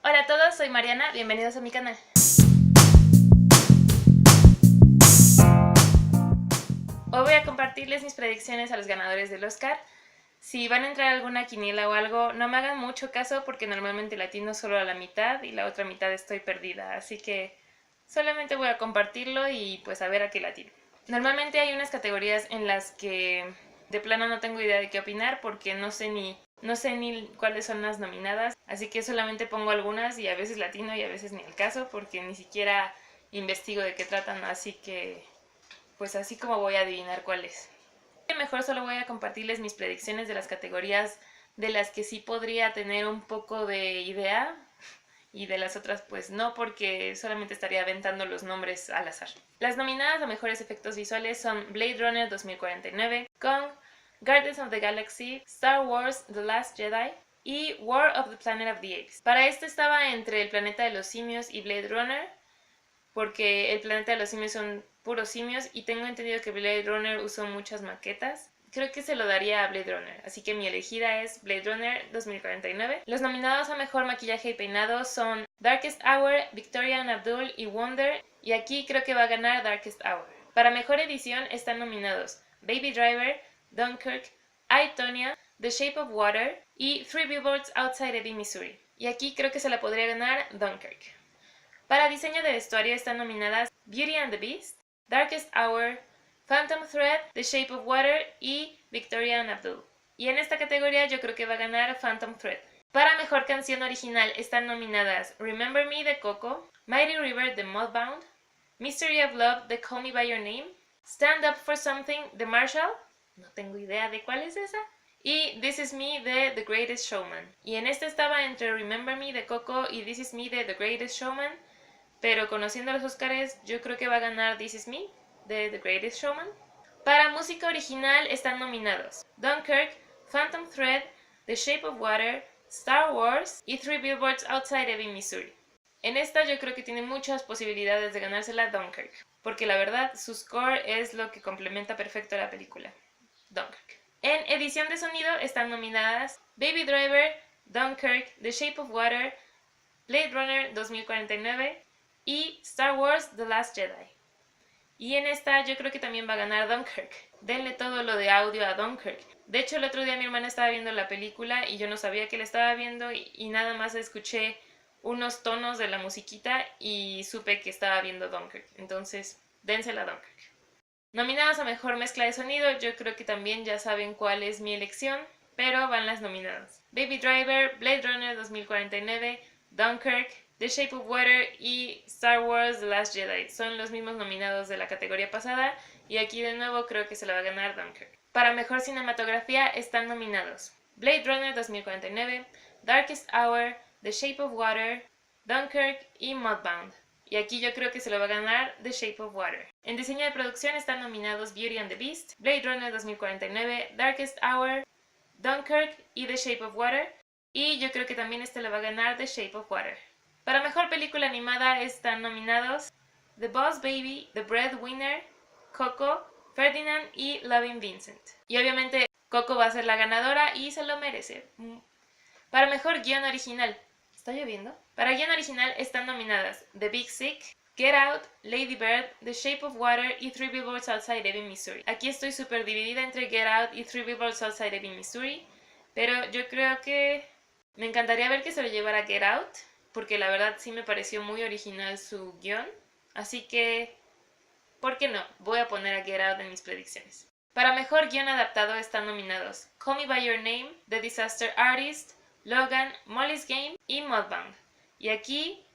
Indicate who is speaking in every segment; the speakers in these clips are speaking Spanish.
Speaker 1: Hola a todos, soy Mariana, bienvenidos a mi canal. Hoy voy a compartirles mis predicciones a los ganadores del Oscar. Si van a entrar a alguna quiniela o algo, no me hagan mucho caso porque normalmente latino solo a la mitad y la otra mitad estoy perdida, así que solamente voy a compartirlo y pues a ver a qué latino. Normalmente hay unas categorías en las que de plano no tengo idea de qué opinar porque no sé ni cuáles son las nominadas, así que solamente pongo algunas y a veces latino y a veces ni el caso porque ni siquiera investigo de qué tratan, así que pues así como voy a adivinar cuáles. Mejor solo voy a compartirles mis predicciones de las categorías de las que sí podría tener un poco de idea y de las otras pues no, porque solamente estaría aventando los nombres al azar. Las nominadas a mejores efectos visuales son Blade Runner 2049, Kong, Guardians of the Galaxy, Star Wars The Last Jedi y War of the Planet of the Apes. Para esto estaba entre El planeta de los simios y Blade Runner, porque El planeta de los simios son puros simios y tengo entendido que Blade Runner usó muchas maquetas. Creo que se lo daría a Blade Runner, así que mi elegida es Blade Runner 2049. Los nominados a mejor maquillaje y peinado son Darkest Hour, Victoria and Abdul y Wonder, y aquí creo que va a ganar Darkest Hour. Para mejor edición están nominados Baby Driver, Dunkirk, I, Tonya, The Shape of Water y Three Billboards Outside Ebbing, Missouri. Y aquí creo que se la podría ganar Dunkirk. Para diseño de vestuario están nominadas Beauty and the Beast, Darkest Hour, Phantom Thread, The Shape of Water y Victoria and Abdul. Y en esta categoría yo creo que va a ganar Phantom Thread. Para mejor canción original están nominadas Remember Me de Coco, Mighty River de Mudbound, Mystery of Love de Call Me By Your Name, Stand Up For Something de Marshall, no tengo idea de cuál es esa, y This Is Me de The Greatest Showman. Y en esta estaba entre Remember Me de Coco y This Is Me de The Greatest Showman, pero conociendo a los Oscars yo creo que va a ganar This Is Me de The Greatest Showman. Para música original están nominados Dunkirk, Phantom Thread, The Shape of Water, Star Wars y Three Billboards Outside Ebbing, Missouri. En esta yo creo que tiene muchas posibilidades de ganársela Dunkirk, porque la verdad su score es lo que complementa perfecto a la película. Dunkirk. En edición de sonido están nominadas Baby Driver, Dunkirk, The Shape of Water, Blade Runner 2049 y Star Wars The Last Jedi. Y en esta yo creo que también va a ganar Dunkirk. Denle todo lo de audio a Dunkirk. De hecho, el otro día mi hermana estaba viendo la película y yo no sabía que la estaba viendo y nada más escuché unos tonos de la musiquita y supe que estaba viendo Dunkirk. Entonces, dénsela a Dunkirk. Nominadas a mejor mezcla de sonido, yo creo que también ya saben cuál es mi elección, pero van las nominadas. Baby Driver, Blade Runner 2049, Dunkirk, The Shape of Water y Star Wars The Last Jedi. Son los mismos nominados de la categoría pasada y aquí de nuevo creo que se la va a ganar Dunkirk. Para mejor cinematografía están nominados Blade Runner 2049, Darkest Hour, The Shape of Water, Dunkirk y Mudbound. Y aquí yo creo que se lo va a ganar The Shape of Water. En diseño de producción están nominados Beauty and the Beast, Blade Runner 2049, Darkest Hour, Dunkirk y The Shape of Water. Y yo creo que también este lo va a ganar The Shape of Water. Para mejor película animada están nominados The Boss Baby, The Breadwinner, Coco, Ferdinand y Loving Vincent. Y obviamente Coco va a ser la ganadora y se lo merece. Para mejor guión original, ¿está lloviendo? Para guión original están nominadas The Big Sick, Get Out, Lady Bird, The Shape of Water y Three Billboards Outside Ebbing, Missouri. Aquí estoy súper dividida entre Get Out y Three Billboards Outside Ebbing, Missouri, pero yo creo que me encantaría ver que se lo llevara Get Out, porque la verdad sí me pareció muy original su guión, así que, ¿por qué no? Voy a poner a Get Out en mis predicciones. Para mejor guión adaptado están nominados Call Me By Your Name, The Disaster Artist, Logan, Molly's Game y Mudbound. Y aquí,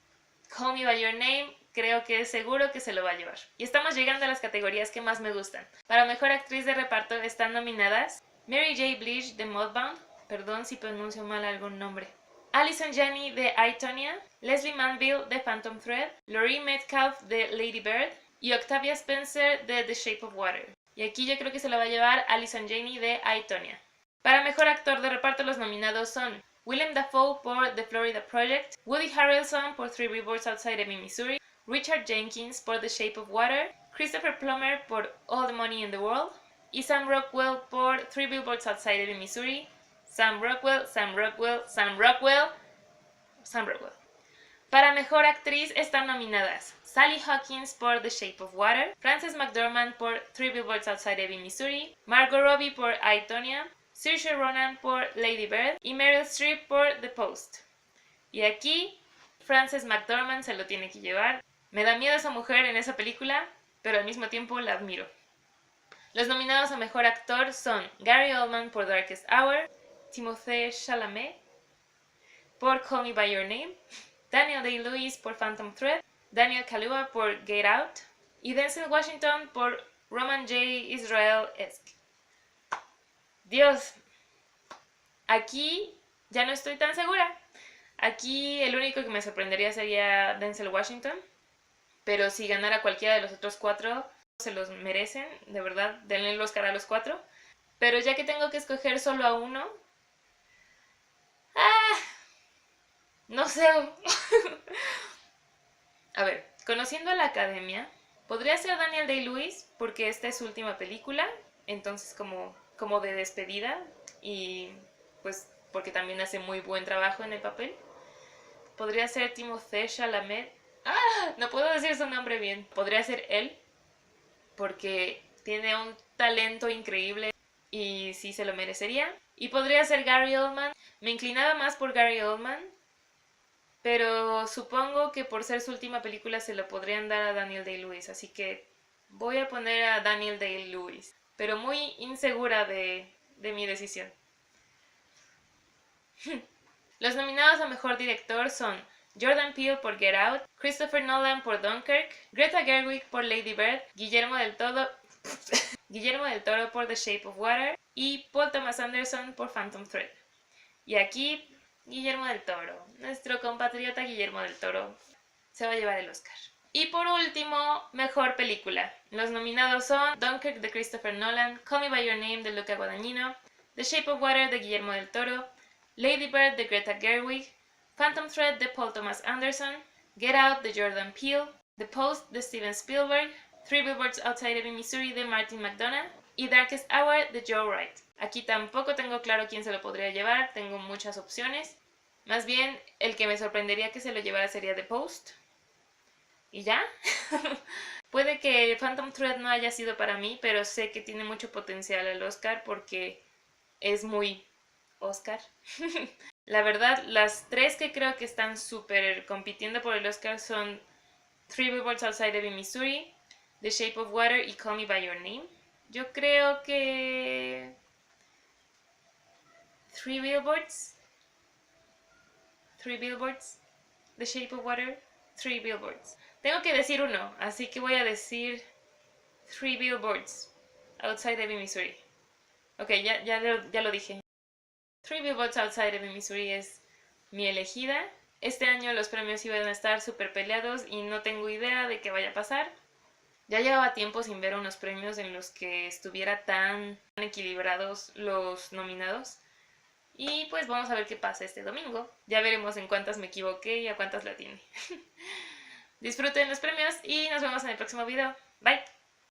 Speaker 1: Call Me By Your Name, creo que es seguro que se lo va a llevar. Y estamos llegando a las categorías que más me gustan. Para mejor actriz de reparto están nominadas Mary J. Blige de Mudbound, perdón si pronuncio mal algún nombre, Allison Janney de I, Tonya, Leslie Manville de Phantom Thread, Laurie Metcalf de Lady Bird y Octavia Spencer de The Shape of Water. Y aquí yo creo que se lo va a llevar Allison Janney de I, Tonya. Para mejor actor de reparto los nominados son Willem Dafoe por The Florida Project, Woody Harrelson por Three Billboards Outside Ebbing, Missouri, Richard Jenkins por The Shape of Water, Christopher Plummer por All the Money in the World y Sam Rockwell por Three Billboards Outside Ebbing, Missouri. Sam Rockwell. Para Mejor Actriz están nominadas Sally Hawkins por The Shape of Water, Frances McDormand por Three Billboards Outside Ebbing, Missouri, Margot Robbie por I, Tonya, Saoirse Ronan por Lady Bird y Meryl Streep por The Post. Y aquí Frances McDormand se lo tiene que llevar. Me da miedo esa mujer en esa película, pero al mismo tiempo la admiro. Los nominados a Mejor Actor son Gary Oldman por Darkest Hour, Timothée Chalamet por Call Me By Your Name, Daniel Day-Lewis por Phantom Thread, Daniel Kaluuya por Get Out y Denzel Washington por Roman J. Israel-esque. Dios, aquí ya no estoy tan segura. Aquí el único que me sorprendería sería Denzel Washington, pero si ganara cualquiera de los otros 4, se los merecen, de verdad, denle el Oscar a los 4. Pero ya que tengo que escoger solo a uno, no sé. A ver, conociendo a la academia, podría ser Daniel Day-Lewis, porque esta es su última película, entonces como de despedida, y pues porque también hace muy buen trabajo en el papel. Podría ser Timothée Chalamet. No puedo decir su nombre bien. Podría ser él, porque tiene un talento increíble y sí se lo merecería. Y podría ser Gary Oldman. Me inclinaba más por Gary Oldman, pero supongo que por ser su última película se lo podrían dar a Daniel Day-Lewis, así que voy a poner a Daniel Day-Lewis, pero muy insegura de mi decisión. Los nominados a Mejor Director son Jordan Peele por Get Out, Christopher Nolan por Dunkirk, Greta Gerwig por Lady Bird, Guillermo del Toro por The Shape of Water y Paul Thomas Anderson por Phantom Thread. Y aquí Guillermo del Toro, nuestro compatriota Guillermo del Toro, se va a llevar el Oscar. Y por último, Mejor Película. Los nominados son Dunkirk de Christopher Nolan, Call Me By Your Name de Luca Guadagnino, The Shape of Water de Guillermo del Toro, Lady Bird de Greta Gerwig, Phantom Thread de Paul Thomas Anderson, Get Out de Jordan Peele, The Post de Steven Spielberg, Three Billboards Outside Ebbing, Missouri de Martin McDonagh y Darkest Hour de Joe Wright. Aquí tampoco tengo claro quién se lo podría llevar, tengo muchas opciones. Más bien, el que me sorprendería que se lo llevara sería The Post. ¿Y ya? Puede que Phantom Thread no haya sido para mí, pero sé que tiene mucho potencial al Oscar porque es muy Oscar. La verdad, las 3 que creo que están súper compitiendo por el Oscar son Three Billboards Outside Ebbing, Missouri, The Shape of Water y Call Me By Your Name. Yo creo que Three Billboards, The Shape of Water, Three Billboards. Tengo que decir uno, así que voy a decir Three Billboards Outside Ebbing, Missouri. Ok, ya lo dije. Three Billboards Outside Ebbing, Missouri es mi elegida. Este año los premios iban a estar súper peleados y no tengo idea de qué vaya a pasar. Ya llevaba tiempo sin ver unos premios en los que estuviera tan equilibrados los nominados. Y pues vamos a ver qué pasa este domingo. Ya veremos en cuántas me equivoqué y a cuántas la tiene. Disfruten los premios y nos vemos en el próximo video. Bye.